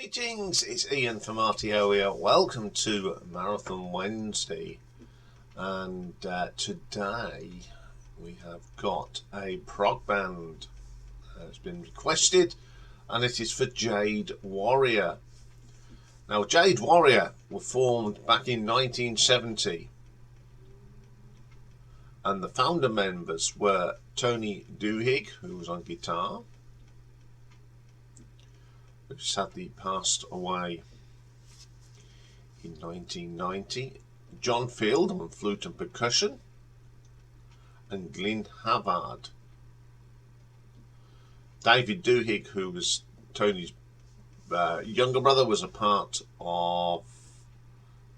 Greetings, it's Iain from RTO here. Welcome to Marathon Wednesday, and today we have got a prog band that's been requested, and it is for Jade Warrior. Now, Jade Warrior were formed back in 1970, and the founder members were Tony Duhigg, who was on guitar, who sadly passed away in 1990, John Field on flute and percussion, and Glyn Havard. David Duhigg, who was Tony's younger brother, was a part of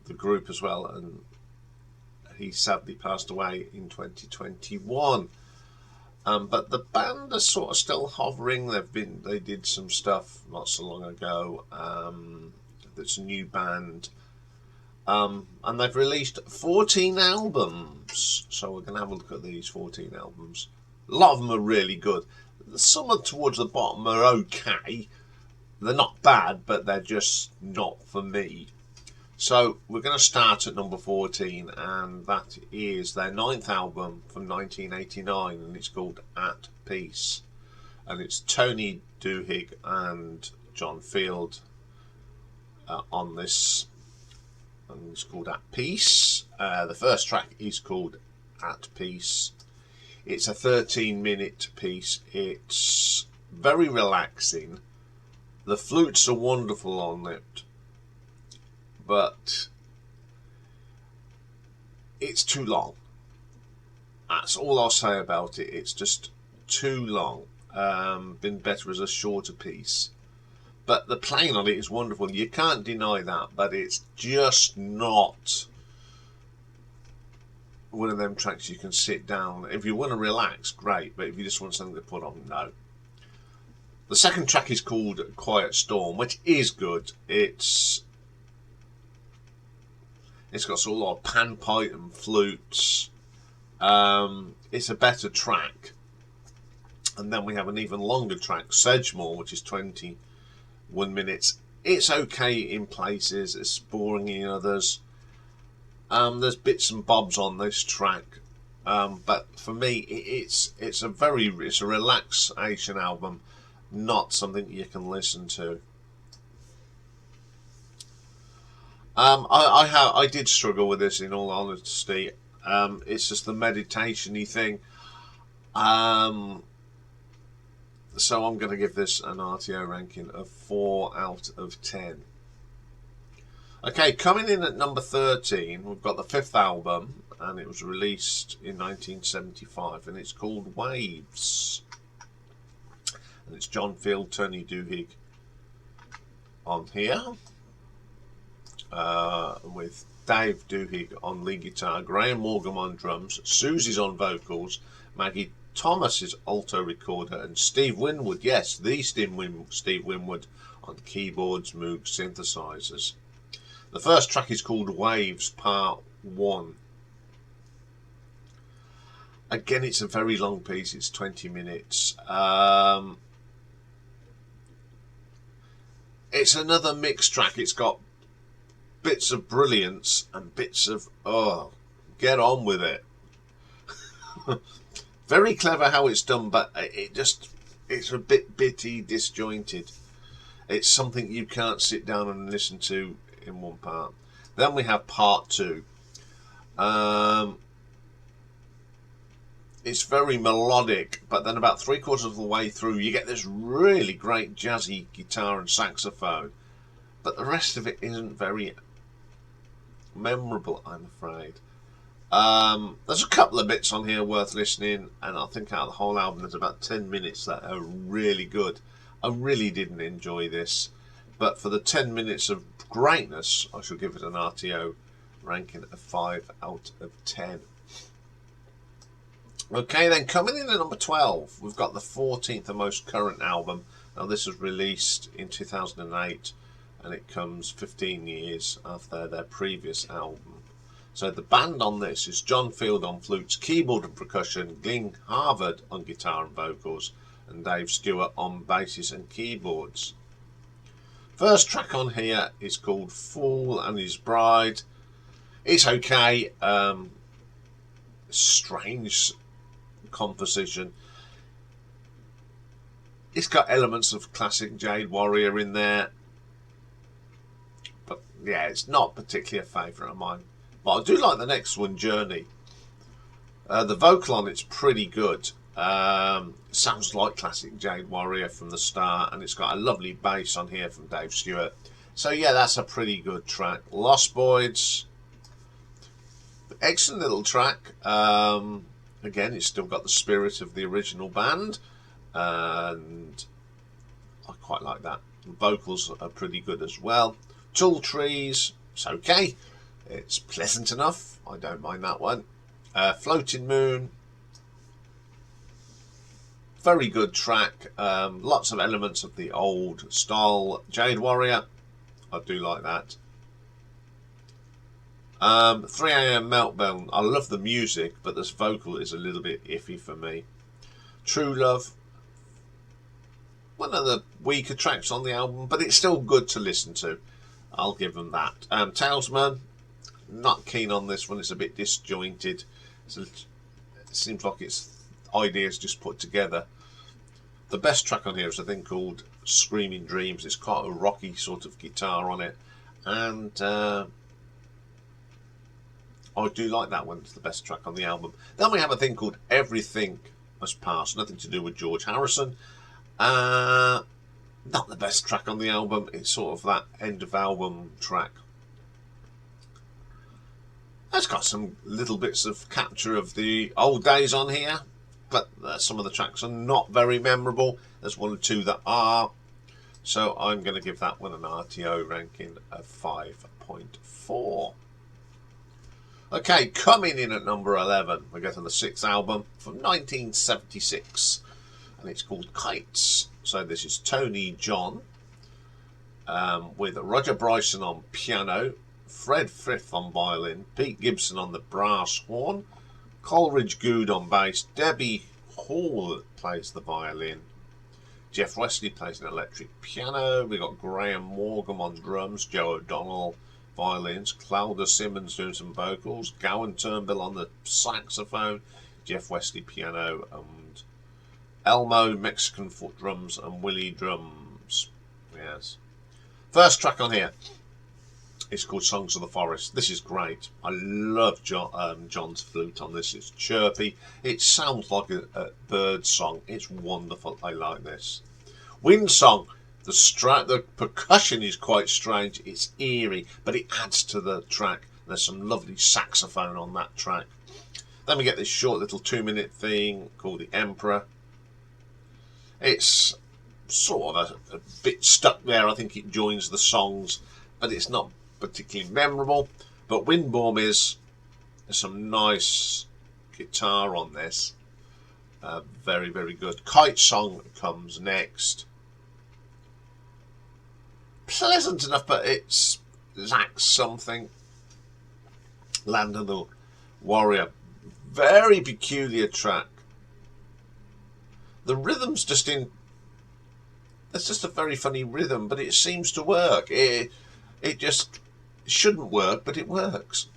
the group as well, and he sadly passed away in 2021. But the band are sort of still hovering. They did some stuff not so long ago. It's a new band, and they've released 14 albums. So we're going to have a look at these 14 albums. A lot of them are really good. Some are towards the bottom are okay. They're not bad, but they're just not for me. So we're going to start at number 14, and that is their 9th album from 1989, and it's called At Peace. And it's Tony Duhigg and John Field on this, and it's called At Peace. The first track is called At Peace. It's a 13-minute piece. It's very relaxing. The flutes are wonderful on it, but it's too long. That's all I'll say about it. It's just too long. Been better as a shorter piece, but the playing on it is wonderful. You can't deny that, but it's just not one of them tracks you can sit down. If you want to relax, great, but if you just want something to put on, no. The second track is called Quiet Storm, which is good. It's got sort of a lot of panpipe and flutes. It's a better track. And then we have an even longer track, Sedgemoor, which is 21 minutes. It's okay in places. It's boring in others. There's bits and bobs on this track. But for me, it's a relaxation album, not something you can listen to. I did struggle with this, in all honesty. It's just the meditation-y thing. So I'm going to give this an RTO ranking of 4 out of 10. Okay, coming in at number 13, we've got the 5th album, and it was released in 1975, and it's called Waves. And it's John Field, Tony Duhigg on here. With Dave Duhigg on lead guitar, Graham Morgan on drums, Susie's on vocals, Maggie Thomas is alto recorder, and Steve Winwood, yes, the Steve Winwood on keyboards, Moog synthesizers. The first track is called Waves Part 1. Again, it's a very long piece, it's 20 minutes. It's another mixed track. It's got bits of brilliance and bits of, oh, get on with it. Very clever how it's done, but it's a bit bitty, disjointed. It's something you can't sit down and listen to in one part. Then we have part 2. It's very melodic, but then about 3/4 of the way through you get this really great jazzy guitar and saxophone, but the rest of it isn't very memorable, I'm afraid. There's a couple of bits on here worth listening, and I think out of the whole album there's about 10 minutes that are really good. I really didn't enjoy this, but for the 10 minutes of greatness, I shall give it an RTO ranking of 5 out of 10. Okay, then coming in at number 12, we've got the 14th and most current album. Now this was released in 2008, and it comes 15 years after their previous album. So the band on this is John Field on flutes, keyboard and percussion, Glyn Havard on guitar and vocals, and Dave Stewart on basses and keyboards. First track on here is called Fool and His Bride. It's okay. Strange composition. It's got elements of classic Jade Warrior in there. But yeah, it's not particularly a favourite of mine. But I do like the next one, Journey. The vocal on it's pretty good. Sounds like classic Jade Warrior from the start, and it's got a lovely bass on here from Dave Stewart. So yeah, that's a pretty good track. Lost Boys, excellent little track. Again, it's still got the spirit of the original band, and I quite like that. The vocals are pretty good as well. Tall Trees, it's okay. It's pleasant enough. I don't mind that one. Floating Moon, very good track. Lots of elements of the old style Jade Warrior. I do like that. 3 AM Meltdown. I love the music, but this vocal is a little bit iffy for me. True Love, one of the weaker tracks on the album, but it's still good to listen to. I'll give them that. Talisman, not keen on this one. It's a bit disjointed. It seems like it's ideas just put together. The best track on here is a thing called Screaming Dreams. It's quite a rocky sort of guitar on it, and I do like that one. It's the best track on the album. Then we have a thing called Everything Must Pass. Nothing to do with George Harrison. Not the best track on the album. It's sort of that end of album track. It's got some little bits of capture of the old days on here, but some of the tracks are not very memorable. There's one or two that are. So I'm going to give that one an RTO ranking of 5.4. Okay, coming in at number 11, we go to the 6th album from 1976, and it's called Kites. So this is Tony John, with Roger Bryson on piano, Fred Frith on violin, Pete Gibson on the brass horn, Coleridge Good on bass, Debbie Hall plays the violin, Jeff Wesley plays an electric piano, we got Graham Morgan on drums, Joe O'Donnell violins, Clowder Simmons doing some vocals, Gowan Turnbull on the saxophone, Jeff Wesley piano, and Elmo Mexican foot drums, and Willie drums. Yes. First track on here is called Songs of the Forest. This is great. I love John's flute on this. It's chirpy. It sounds like a bird song. It's wonderful. I like this. Wind Song. The percussion is quite strange. It's eerie, but it adds to the track. There's some lovely saxophone on that track. Then we get this short little 2-minute thing called The Emperor. It's sort of a bit stuck there. I think it joins the songs, but it's not particularly memorable. But Windborne is. There's some nice guitar on this. Very, very good. Kite Song comes next. Pleasant enough, but it lacks something. Land of the Warrior. Very peculiar track. The rhythm's just in. It's just a very funny rhythm, but it seems to work. It just shouldn't work, but it works.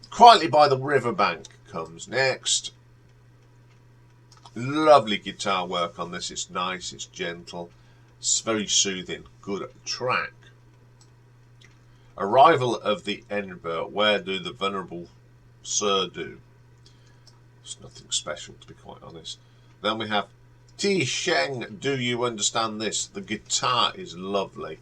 Quietly by the Riverbank comes next. Lovely guitar work on this. It's nice, it's gentle, it's very soothing. Good track. Arrival of the Edinburgh. Where do the venerable sir do? It's nothing special, to be quite honest. Then we have Ti Sheng, Do You Understand This? The guitar is lovely.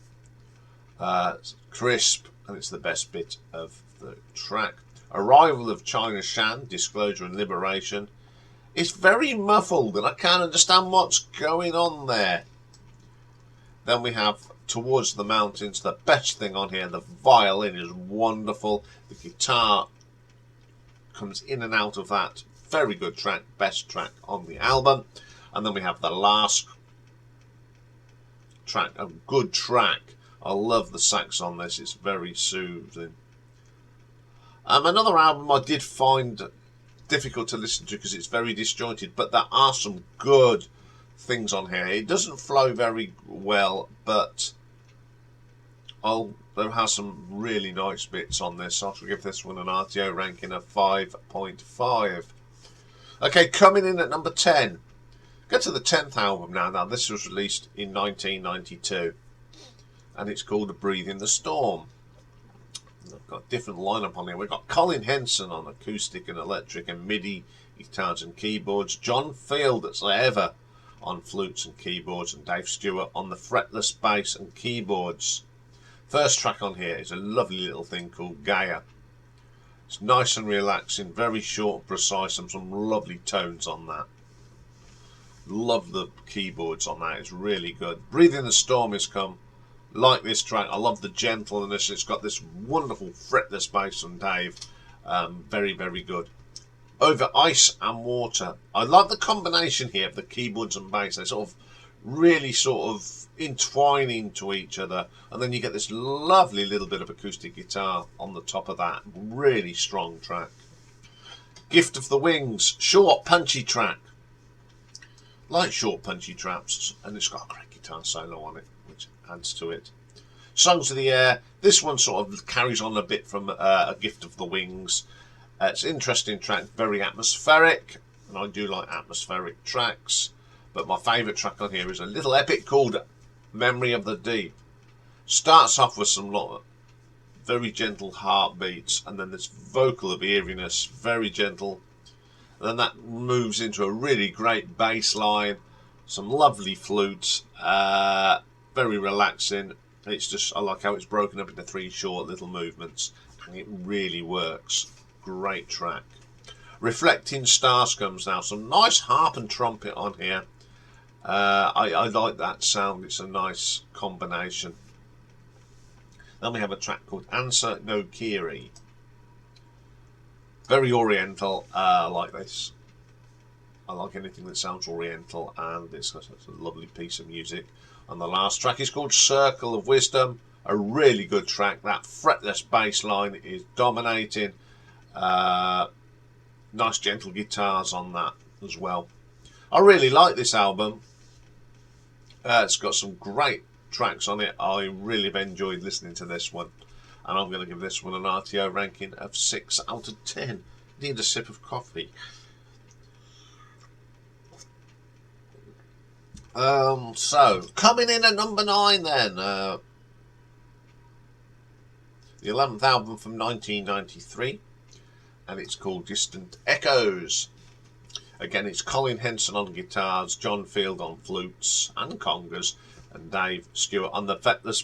It's crisp, and it's the best bit of the track. Arrival of China Shan, Disclosure and Liberation. It's very muffled, and I can't understand what's going on there. Then we have Towards the Mountains. The best thing on here, the violin is wonderful. The guitar comes in and out of that. Very good track, best track on the album. And then we have the last track, a good track. I love the sax on this, it's very soothing. Another album I did find difficult to listen to because it's very disjointed, but there are some good things on here. It doesn't flow very well, but There has some really nice bits on this. I shall give this one an RTO ranking of 5.5. Okay, coming in at number 10. Get to the 10th album now. Now, this was released in 1992, and it's called Breathe in the Storm. I've got a different lineup on here. We've got Colin Henson on acoustic and electric and MIDI guitars and keyboards, John Field as ever on flutes and keyboards, and Dave Stewart on the fretless bass and keyboards. First track on here is a lovely little thing called Gaia. It's nice and relaxing, very short and precise, and some lovely tones on that. Love the keyboards on that, it's really good. Breathe in the Storm has come. Like this track, I love the gentleness. It's got this wonderful fretless bass from Dave. Very, very good. Over Ice and Water. I like the combination here of the keyboards and bass. They sort of really sort of entwining to each other, and then you get this lovely little bit of acoustic guitar on the top of that. Really strong track. Gift of the Wings. Short, punchy track. Like short, punchy tracks, and it's got a great guitar solo on it, which adds to it. Songs of the Air. This one sort of carries on a bit from A Gift of the Wings. It's an interesting track, very atmospheric, and I do like atmospheric tracks. But my favourite track on here is a little epic called Memory of the Deep. Starts off with some very gentle heartbeats, and then this vocal of eeriness, very gentle. And then that moves into a really great bass line, some lovely flutes, very relaxing. It's just, I like how it's broken up into 3 short little movements, and it really works. Great track. Reflecting Stars comes now. Some nice harp and trumpet on here. I like that sound. It's a nice combination. Then we have a track called Answer No Kiri. Very oriental. I like this. I like anything that sounds oriental, and it's a lovely piece of music. And the last track is called Circle of Wisdom. A really good track. That fretless bass line is dominating. Nice gentle guitars on that as well. I really like this album. It's got some great tracks on it. I really have enjoyed listening to this one, and I'm going to give this one an RTO ranking of 6 out of 10. Need a sip of coffee. So coming in at number 9 then, the 11th album from 1993, and it's called Distant Echoes. Again, it's Colin Henson on guitars, John Field on flutes and congas, and Dave Stewart on the fretless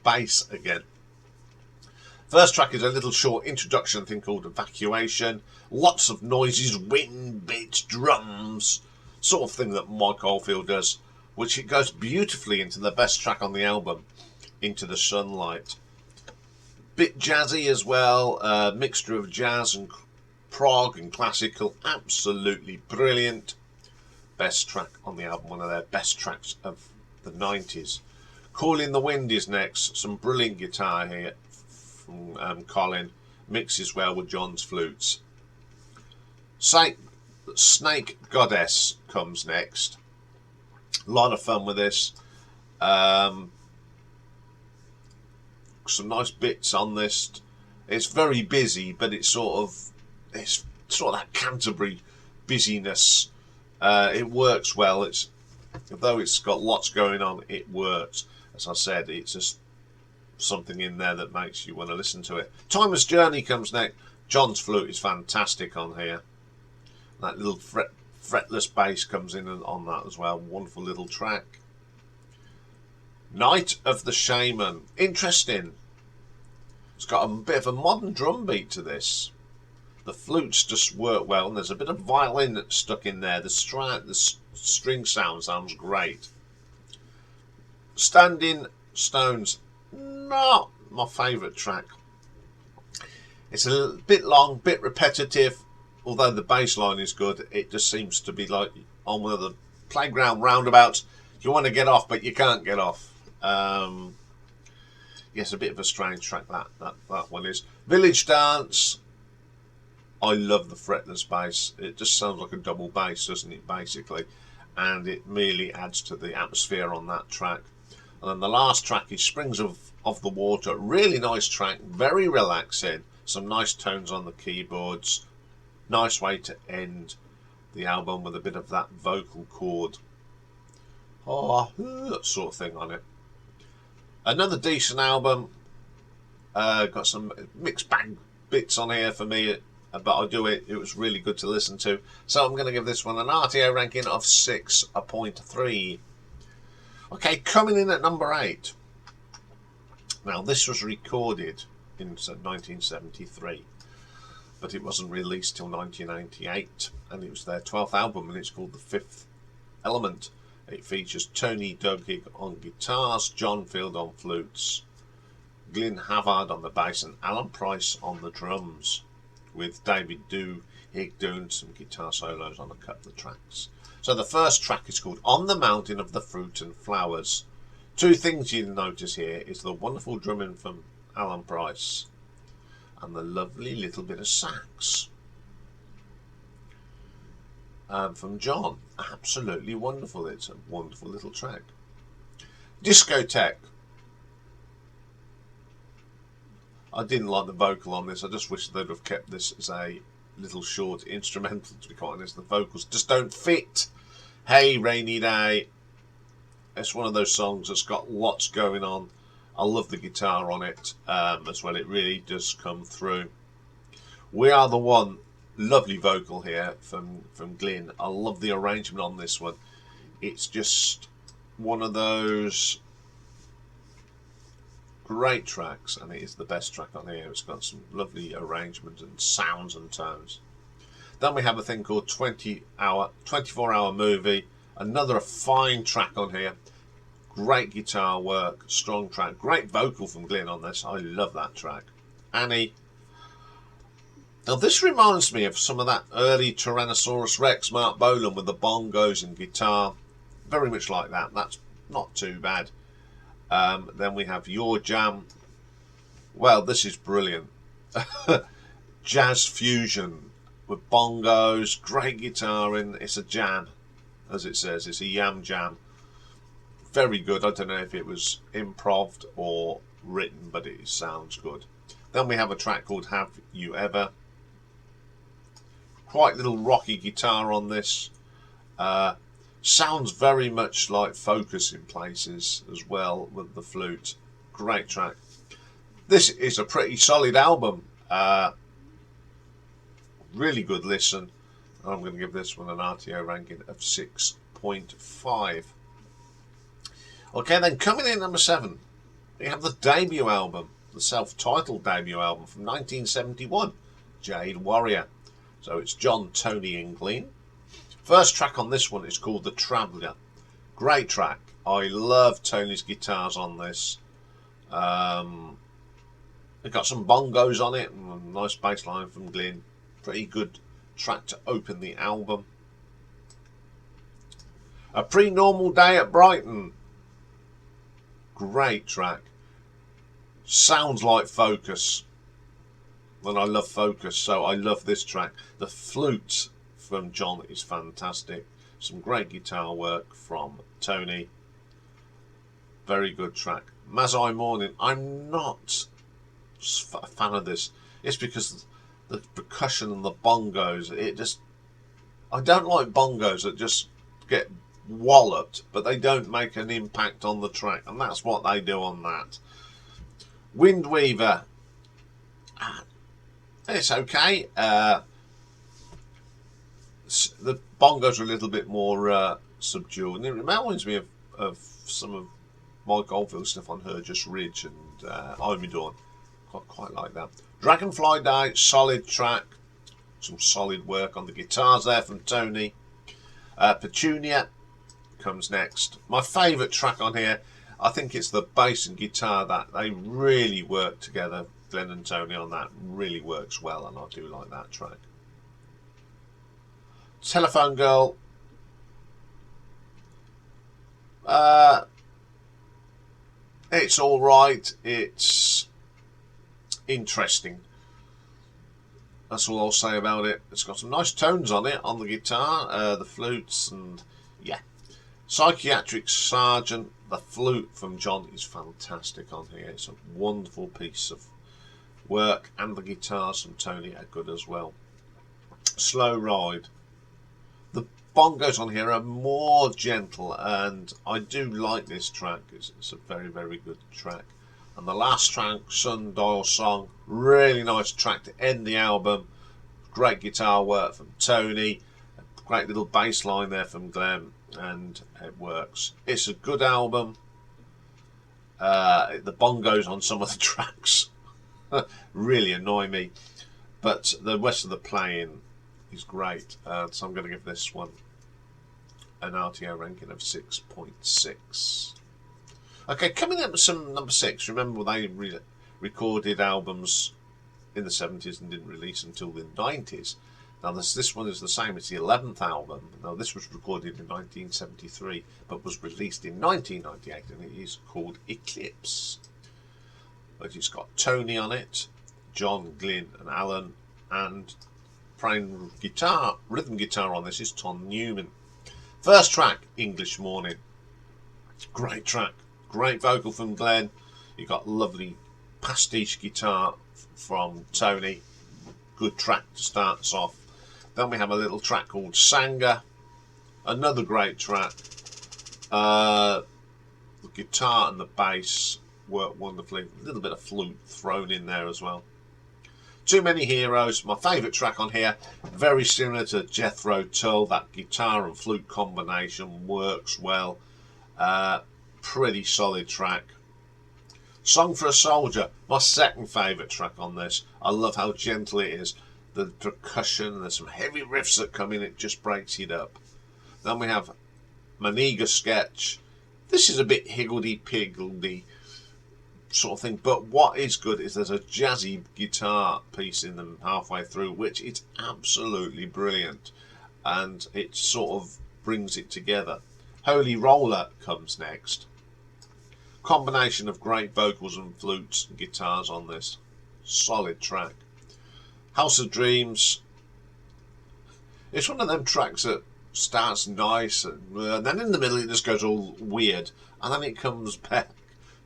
bass again. First track is a little short introduction thing called Evacuation. Lots of noises, wind, bits, drums, sort of thing that Mike Oldfield does, which it goes beautifully into the best track on the album, Into the Sunlight. Bit jazzy as well, mixture of jazz and prog and classical, absolutely brilliant. Best track on the album, one of their best tracks of the 90s. Calling the Wind is next, some brilliant guitar here from Colin, mixes well with John's flutes. Snake Goddess comes next. A lot of fun with this. Some nice bits on this. It's very busy, but it's sort of that Canterbury busyness. It works well. Although it's got lots going on, it works. As I said, it's just something in there that makes you want to listen to it. Timeless Journey comes next. John's flute is fantastic on here. That little fretless bass comes in on that as well. Wonderful little track. Night of the Shaman. Interesting. It's got a bit of a modern drum beat to this. The flutes just work well, and there's a bit of violin stuck in there. The string sounds great. Standing Stones, not my favourite track. It's a bit long, bit repetitive, although the bass line is good. It just seems to be like on one of the playground roundabouts. You want to get off, but you can't get off. Yes, a bit of a strange track that one is. Village Dance. I love the fretless bass. It just sounds like a double bass, doesn't it, basically? And it merely adds to the atmosphere on that track. And then the last track is Springs of the Water. Really nice track, very relaxing. Some nice tones on the keyboards. Nice way to end the album with a bit of that vocal chord. Oh, that sort of thing on it. Another decent album. Got some mixed bag bits on here for me, but I do it. It was really good to listen to. So I'm going to give this one an RTO ranking of 6.3. Okay, coming in at number 8. Now, this was recorded in 1973, but it wasn't released till 1988, and it was their 12th album, and it's called The Fifth Element. It features Tony Dughig on guitars, John Field on flutes, Glyn Havard on the bass, and Alan Price on the drums, with David Dughig doing some guitar solos on a couple of tracks. So the first track is called On the Mountain of the Fruit and Flowers. Two things you'll notice here is the wonderful drumming from Alan Price and the lovely little bit of sax from John. Absolutely wonderful. It's a wonderful little track. Discotheque. I didn't like the vocal on this. I just wish they'd have kept this as a little short instrumental, to be quite honest. The vocals just don't fit. Hey, Rainy Day. It's one of those songs that's got lots going on. I love the guitar on it as well. It really does come through. We Are the One. Lovely vocal here from Glyn. I love the arrangement on this one. It's just one of those great tracks, and it is the best track on here. It's got some lovely arrangements and sounds and tones. Then we have a thing called 24-hour movie. Another fine track on here. Great guitar work, strong track, great vocal from Glyn on this. I love that track. Annie. Now this reminds me of some of that early Tyrannosaurus Rex, Mark Bolan, with the bongos and guitar. Very much like that. That's not too bad. Then we have Your Jam. Well, this is brilliant. Jazz fusion with bongos, great guitaring. It's a jam, as it says. It's a yam jam. Very good. I don't know if it was improv or written, but it sounds good. Then we have a track called Have You Ever. Quite little rocky guitar on this. Sounds very much like Focus in places as well with the flute. Great track. This is a pretty solid album. Really good listen. I'm going to give this one an RTO ranking of 6.5. Okay, then coming in number 7, we have the debut album, the self-titled debut album from 1971, Jade Warrior. So it's John, Tony and Glyn. First track on this one is called The Traveller. Great track. I love Tony's guitars on this. They've got some bongos on it and a nice bass line from Glyn. Pretty good track to open the album. A Pre-Normal Day at Brighton. Great track. Sounds like Focus. And I love Focus, so I love this track. The flute from John is fantastic. Some great guitar work from Tony. Very good track. Mazai Morning. I'm not a fan of this. It's because the percussion and the bongos, I don't like bongos that just get walloped, but they don't make an impact on the track, and that's what they do on that. Windweaver. It's okay. The bongos are a little bit more subdued, and it reminds me of some of Mike Oldfield stuff on Hergest Ridge and Imidorn. Quite like that. Dragonfly Day, solid track. Some solid work on the guitars there from Tony. Petunia comes next. My favourite track on here, I think it's the bass and guitar that they really work together. Glyn and Tony on that really works well, and I do like that track. Telephone Girl. It's alright. It's interesting. That's all I'll say about it. It's got some nice tones on it, on the guitar, the flutes, and yeah. Psychiatric Sergeant, the flute from John is fantastic on here. It's a wonderful piece of work, and the guitars from Tony are good as well. Slow Ride. The bongos on here are more gentle, and I do like this track. It's a very, very good track. And the last track, Sundial Song, really nice track to end the album. Great guitar work from Tony, a great little bass line there from Glenn, and it works. It's a good album. The bongos on some of the tracks really annoy me, but the rest of the playing is great. So I'm going to give this one an RTO ranking of 6.6. Okay, coming up with some number 6. Remember, they recorded albums in the 70s and didn't release until the 90s. Now this one is the same. It's the 11th album. Now this was recorded in 1973 but was released in 1998, and it is called Eclipse. But it's got Tony on it, John, Glyn and Alan, and playing guitar, rhythm guitar on this is Tom Newman. First track, English Morning. Great track, great vocal from Glenn. You got lovely pastiche guitar from Tony. Good track to start us off. Then we have a little track called Sanga, another great track. The guitar and the bass work wonderfully. A little bit of flute thrown in there as well. Too Many Heroes, my favourite track on here. Very similar to Jethro Tull. That guitar and flute combination works well. Pretty solid track. Song for a Soldier, my second favourite track on this. I love how gentle it is. The percussion, there's some heavy riffs that come in, it just breaks it up. Then we have Maniga Sketch. This is a bit higgledy-piggledy sort of thing, but what is good is there's a jazzy guitar piece in them halfway through, which is absolutely brilliant, and it sort of brings it together. Holy Roller comes next. Combination of great vocals and flutes and guitars on this. Solid track. House of Dreams. It's one of them tracks that starts nice and then in the middle it just goes all weird, and then it comes back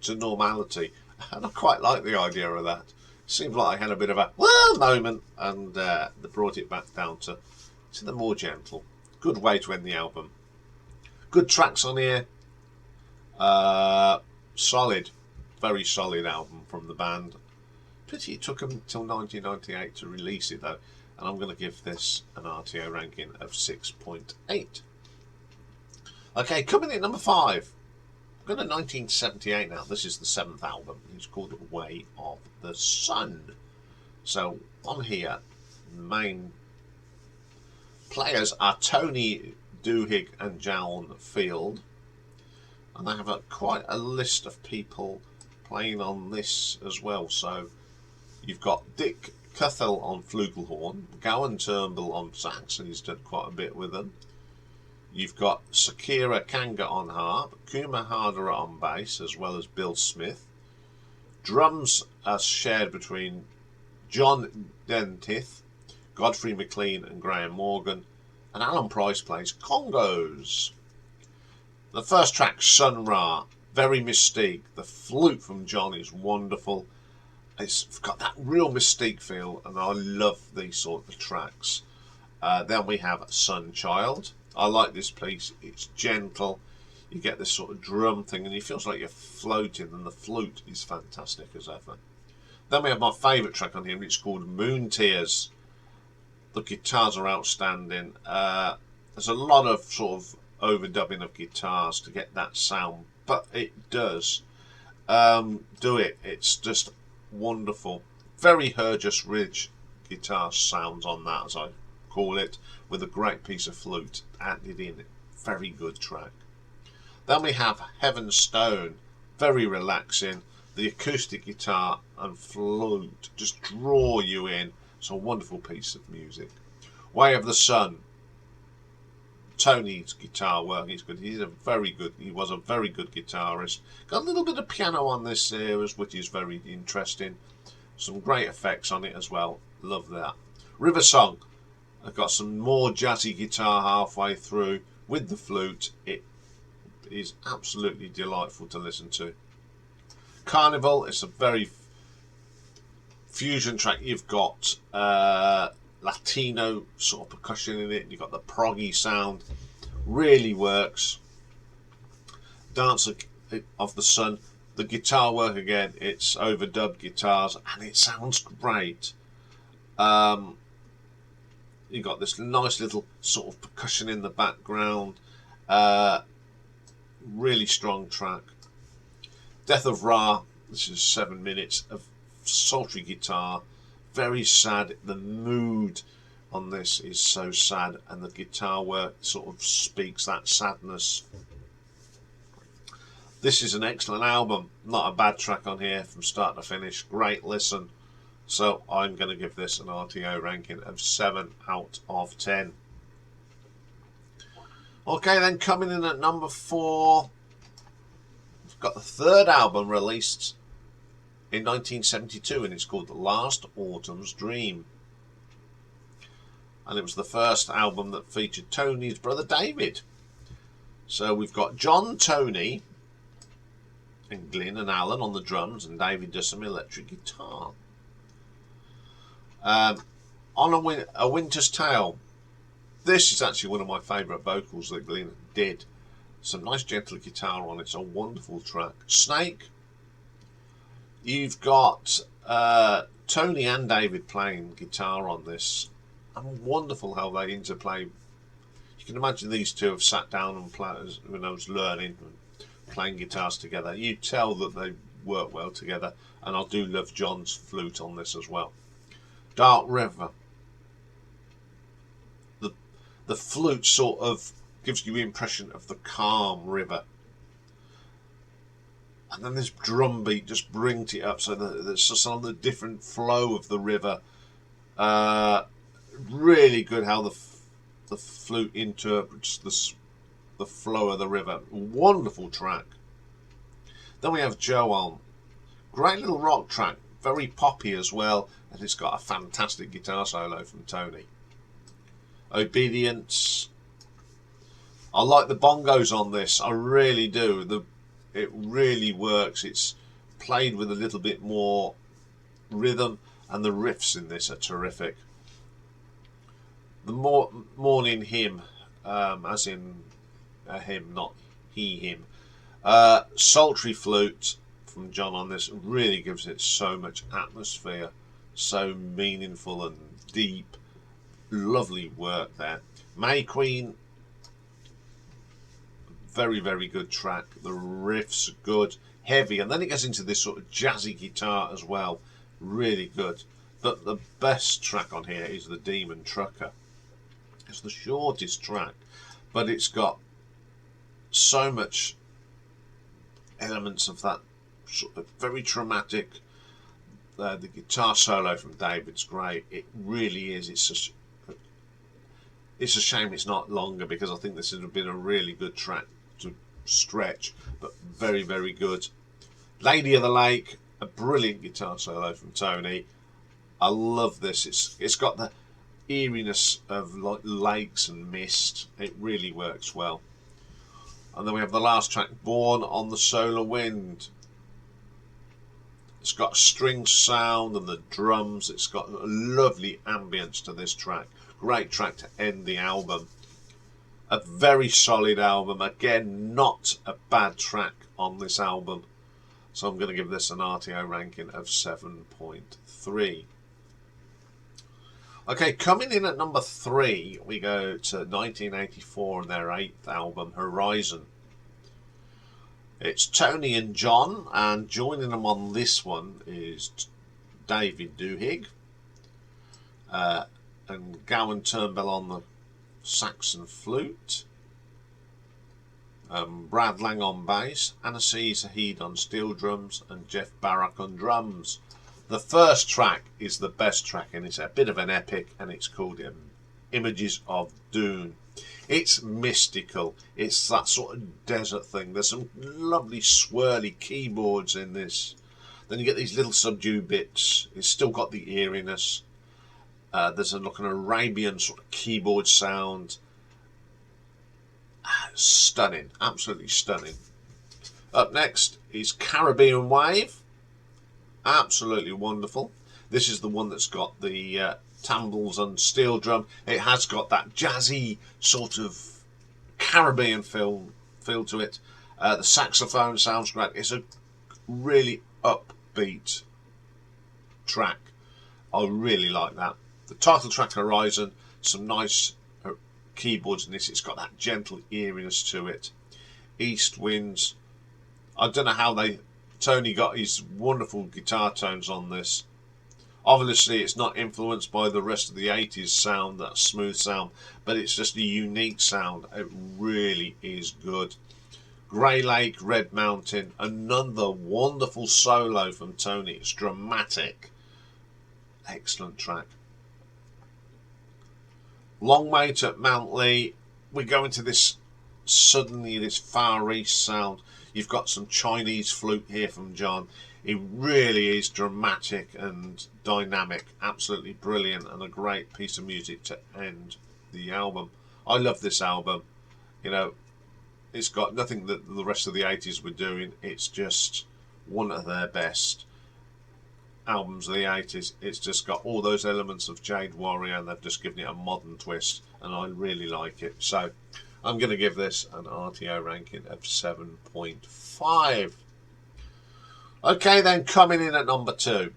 to normality, and I quite like the idea of that. Seems like I had a bit of a well moment, and they brought it back down to the more gentle. Good way to end the album. Good tracks on here. Solid, very solid album from the band. Pity it took them until 1998 to release it though, and I'm going to give this an RTO ranking of 6.8. Okay, coming in number 5. We're going to 1978 now. This is the 7th album. It's called Way of the Sun. So on here, the main players are Tony Duhigg and Joan Field, and they have quite a list of people playing on this as well. So you've got Dick Cuthell on flugelhorn, Gowan Turnbull on sax, and he's done quite a bit with them. You've got Sakira Kanga on harp, Kuma Hardera on bass, as well as Bill Smith. Drums are shared between John Dentith, Godfrey McLean and Graham Morgan, and Alan Price plays congos. The first track, Sun Ra, very mystique. The flute from John is wonderful. It's got that real mystique feel, and I love these sort of tracks. Then we have Sun Child. I like this piece. It's gentle. You get this sort of drum thing, and it feels like you're floating, and the flute is fantastic as ever. Then we have my favourite track on here. It's called Moon Tears. The guitars are outstanding. There's a lot of sort of overdubbing of guitars to get that sound, but it does do it. It's just wonderful. Very Hergest Ridge guitar sounds on that, as I call it, with a great piece of flute added in. Very good track. Then we have Heaven Stone, very relaxing. The acoustic guitar and flute just draw you in. It's a wonderful piece of music. Way of the Sun. Tony's guitar work is good. He was a very good guitarist. Got a little bit of piano on this series, which is very interesting. Some great effects on it as well. Love that. River Song. I've got some more jazzy guitar halfway through with the flute. It is absolutely delightful to listen to. Carnival, it's a very fusion track. You've got Latino sort of percussion in it. You've got the proggy sound. Really works. Dancer of the Sun. The guitar work again. It's overdubbed guitars and it sounds great. You've got this nice little sort of percussion in the background. Really strong track. Death of Ra. This is 7 minutes of sultry guitar. Very sad. The mood on this is so sad, and the guitar work sort of speaks that sadness. This is an excellent album. Not a bad track on here from start to finish. Great listen. So I'm going to give this an RTO ranking of 7 out of 10. Okay, then coming in at number 4, we've got the third album released in 1972, and it's called Last Autumn's Dream. And it was the first album that featured Tony's brother David. So we've got John, Tony, and Glyn and Alan on the drums, and David does some electric guitar. On a Winter's Tale. This is actually one of my favourite vocals that Glyn did. Some nice gentle guitar on it. It's a wonderful track. Snake. You've got Tony and David playing guitar on this. And wonderful how they interplay. You can imagine these two have sat down and played when I was learning and playing guitars together. You tell that they work well together. And I do love John's flute on this as well. Dark River. The flute sort of gives you the impression of the calm river. And then this drum beat just brings it up, so there's just on the different flow of the river. Really good how the flute interprets the flow of the river. Wonderful track. Then we have Joan. Great little rock track. Very poppy as well. And it's got a fantastic guitar solo from Tony. Obedience. I like the bongos on this. I really do. It really works. It's played with a little bit more rhythm, and the riffs in this are terrific. The morning hymn, as in a hymn, not he, him. Sultry flute from John on this really gives it so much atmosphere, so meaningful and deep. Lovely work there. May Queen, very, very good track. The riffs are good, heavy, and then it gets into this sort of jazzy guitar as well. Really good. But the best track on here is the Demon Trucker. It's the shortest track, but it's got so much elements of that sort of very traumatic. The guitar solo from David's great. It really is. It's a shame it's not longer, because I think this would have been a really good track to stretch, but very, very good. Lady of the Lake, a brilliant guitar solo from Tony. I love this. It's got the eeriness of like lakes and mist. It really works well. And then we have the last track, Born on the Solar Wind. It's got a string sound and the drums. It's got a lovely ambience to this track. Great track to end the album. A very solid album. Again, not a bad track on this album. So I'm going to give this an RTO ranking of 7.3. Okay, coming in at number 3, we go to 1984 and their 8th album, Horizen. It's Tony and John, and joining them on this one is David Duhigg and Gowan Turnbull on the saxon flute, Brad Lang on bass, Anasee Zahid on steel drums, and Jeff Barrock on drums. The first track is the best track, and it's a bit of an epic, and it's called Images of Dune. It's mystical. It's that sort of desert thing. There's some lovely swirly keyboards in this. Then you get these little subdued bits. It's still got the eeriness. There's like an Arabian sort of keyboard sound. Stunning, absolutely stunning. Up next is Caribbean Wave. Absolutely wonderful. This is the one that's got the tambours and steel drum. It has got that jazzy sort of Caribbean feel to it. The saxophone sounds great. It's a really upbeat track. I really like that. The title track, Horizen, some nice keyboards in this. It's got that gentle eeriness to it. East Winds. I don't know how Tony got his wonderful guitar tones on this. Obviously, it's not influenced by the rest of the 80s sound, that smooth sound, but it's just a unique sound. It really is good. Grey Lake, Red Mountain, another wonderful solo from Tony. It's dramatic. Excellent track. Longmate at Mount Lee. We go into this Far East sound. You've got some Chinese flute here from John. It really is dramatic and dynamic. Absolutely brilliant, and a great piece of music to end the album. I love this album. You know, it's got nothing that the rest of the 80s were doing. It's just one of their best albums of the 80s. It's just got all those elements of Jade Warrior, and they've just given it a modern twist, and I really like it. So I'm going to give this an RTO ranking of 7.5. Okay, then, coming in at number 2,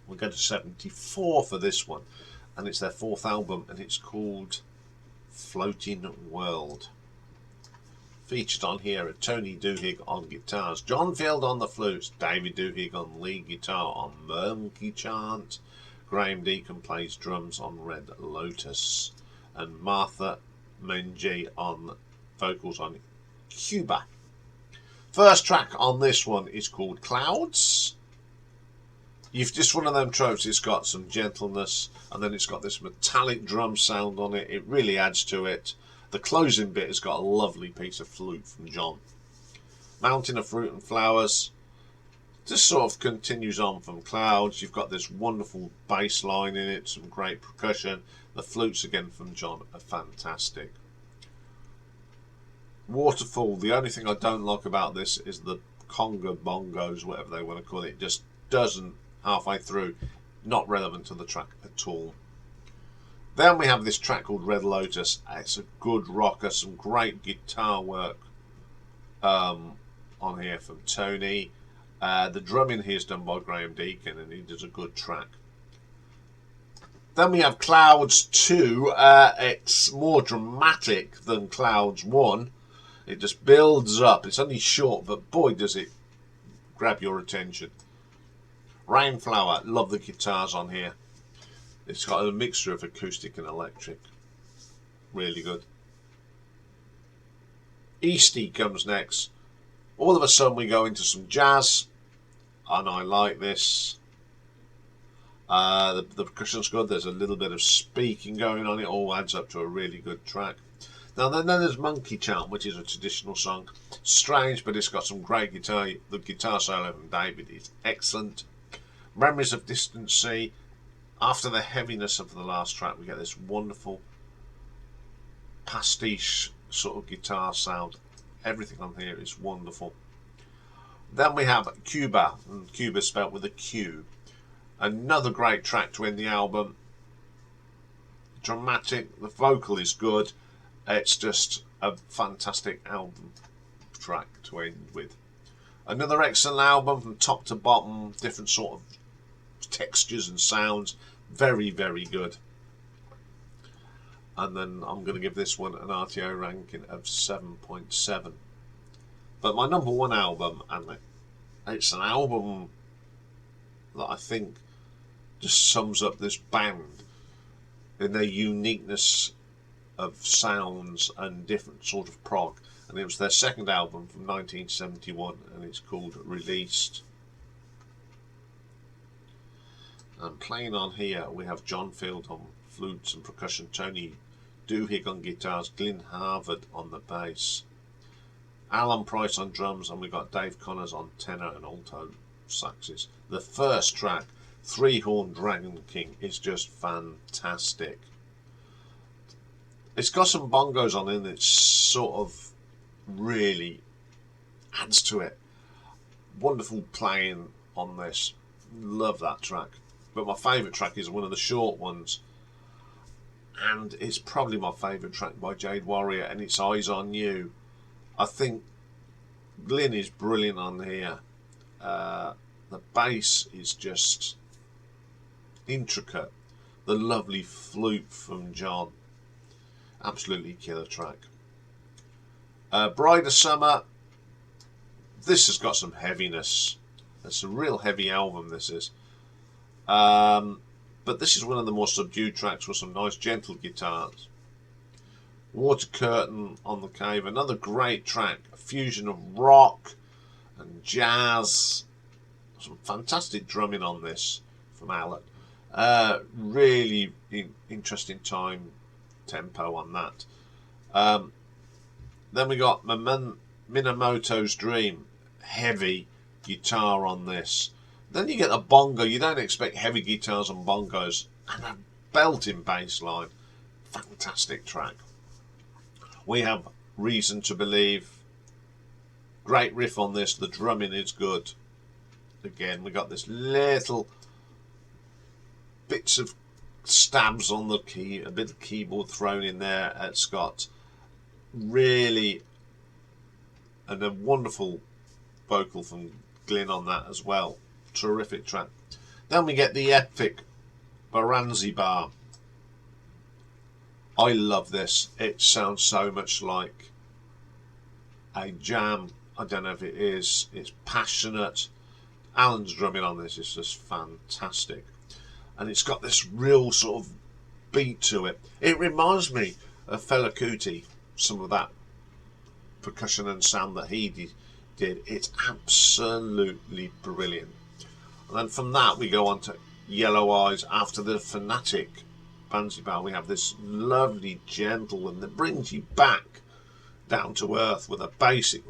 we'll go to 74 for this one, and it's their 4th album, and it's called Floating World. Featured on here are Tony Duhigg on guitars, John Field on the flutes, David Duhigg on lead guitar on Monkey Chant, Graham Deacon plays drums on Red Lotus, and Martha Menji on vocals on Cuba. First track on this one is called Clouds. You've just one of them tropes. It's got some gentleness, and then it's got this metallic drum sound on it. It really adds to it. The closing bit has got a lovely piece of flute from John. Mountain of Fruit and Flowers just sort of continues on from Clouds. You've got this wonderful bass line in it, some great percussion. The flutes again from John are fantastic. Waterfall, the only thing I don't like about this is the conga bongos, whatever they want to call it. It just doesn't, halfway through, not relevant to the track at all. Then we have this track called Red Lotus. It's a good rocker, some great guitar work on here from Tony. The drumming here is done by Graham Deacon, and he does a good track. Then we have Clouds 2. It's more dramatic than Clouds 1. It just builds up. It's only short, but boy does it grab your attention. Rainflower, love the guitars on here. It's got a mixture of acoustic and electric. Really good. Eastie comes next. All of a sudden we go into some jazz, and I like this. The percussion's good. There's a little bit of speaking going on. It all adds up to a really good track. Now then there's Monkey Chant, which is a traditional song. Strange, but it's got some great guitar. The guitar solo from David is excellent. Memories of Distant Sea. After the heaviness of the last track, we get this wonderful pastiche sort of guitar sound. Everything on here is wonderful. Then we have Cuba, and Cuba spelled with a Q. Another great track to end the album. Dramatic, the vocal is good. It's just a fantastic album track to end with. Another excellent album from top to bottom, different sort of textures and sounds. Very, very good. And then I'm going to give this one an RTO ranking of 7.7. But my number one album, and it's an album that I think just sums up this band in their uniqueness of sounds and different sort of prog. And it was their second album from 1971, and it's called Released. And playing on here we have John Field on flutes and percussion, Tony Duhigg on guitars, Glyn Harvard on the bass, Alan Price on drums, and we got Dave Connors on tenor and alto saxes. The first track, Three Horned Dragon King, is just fantastic. It's got some bongos on it, and it's sort of really adds to it. Wonderful playing on this. Love that track. But my favourite track is one of the short ones, and it's probably my favourite track by Jade Warrior, and it's Eyes on You. I think Glyn is brilliant on here. The bass is just intricate. The lovely flute from John. Absolutely killer track. Bride of Summer. This has got some heaviness. It's a real heavy album, this is. But this is one of the more subdued tracks with some nice gentle guitars. Water Curtain on the Cave. Another great track. A fusion of rock and jazz. Some fantastic drumming on this from Alan. Really interesting time tempo on that. Then we got Minamoto's Dream. Heavy guitar on this. Then you get a bongo. You don't expect heavy guitars on bongos. And a belting bass line. Fantastic track. We have Reason to Believe. Great riff on this. The drumming is good. Again, we got this little bits of stabs on the key, a bit of keyboard thrown in there at Scott. Really, and a wonderful vocal from Glyn on that as well. Terrific track. Then we get the epic Baranzi-Bar. I love this. It sounds so much like a jam. I don't know if it is. It's passionate. Alan's drumming on this is just fantastic. And it's got this real sort of beat to it. It reminds me of Fela Kuti, some of that percussion and sound that he did. It's absolutely brilliant. And then from that we go on to Yellow Eyes. After the Fanatic Baranzi-Bar, we have this lovely gentle and that brings you back down to earth with a basic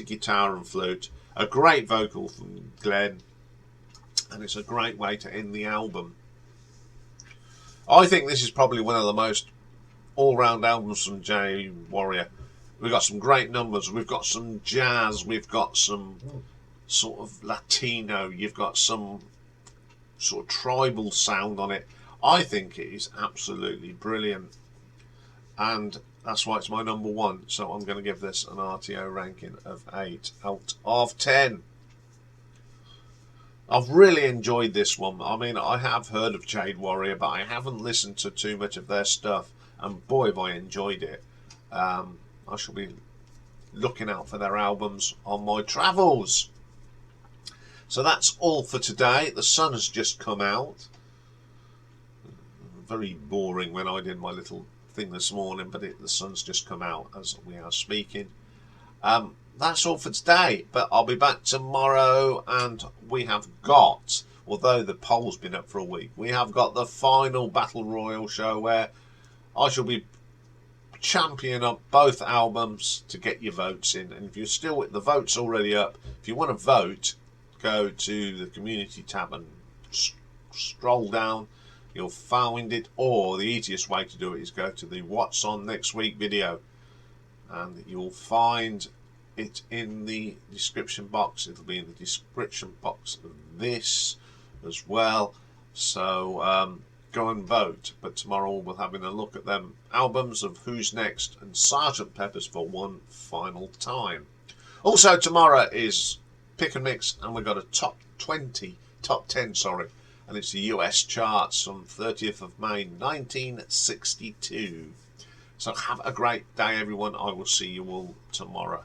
guitar and flute. A great vocal from Glenn, and it's a great way to end the album. I think this is probably one of the most all-round albums from Jade Warrior. We've got some great numbers, we've got some jazz, we've got some sort of Latino, you've got some sort of tribal sound on it. I think it is absolutely brilliant, and that's why it's my number one. So I'm going to give this an RTO ranking of 8 out of 10. I've really enjoyed this one. I mean, I have heard of Jade Warrior, but I haven't listened to too much of their stuff. And boy, have I enjoyed it. I shall be looking out for their albums on my travels. So that's all for today. The sun has just come out. Very boring when I did my little thing this morning, but the sun's just come out as we are speaking. That's all for today, but I'll be back tomorrow, and we have got, although the poll's been up for a week, we have got the final Battle Royal show where I shall be championing up both albums to get your votes in. And if you're still with the votes already up, if you want to vote, go to the community tab and scroll down. You'll find it, or the easiest way to do it is go to the What's On Next Week video, and you'll find it in the description box. It'll be in the description box of this as well. So go and vote. But tomorrow we'll having a look at them albums of Who's Next and Sgt. Pepper's for one final time. Also tomorrow is Pick and Mix, and we've got a top 10, sorry. And it's the US charts on 30th of May 1962. So have a great day, everyone. I will see you all tomorrow.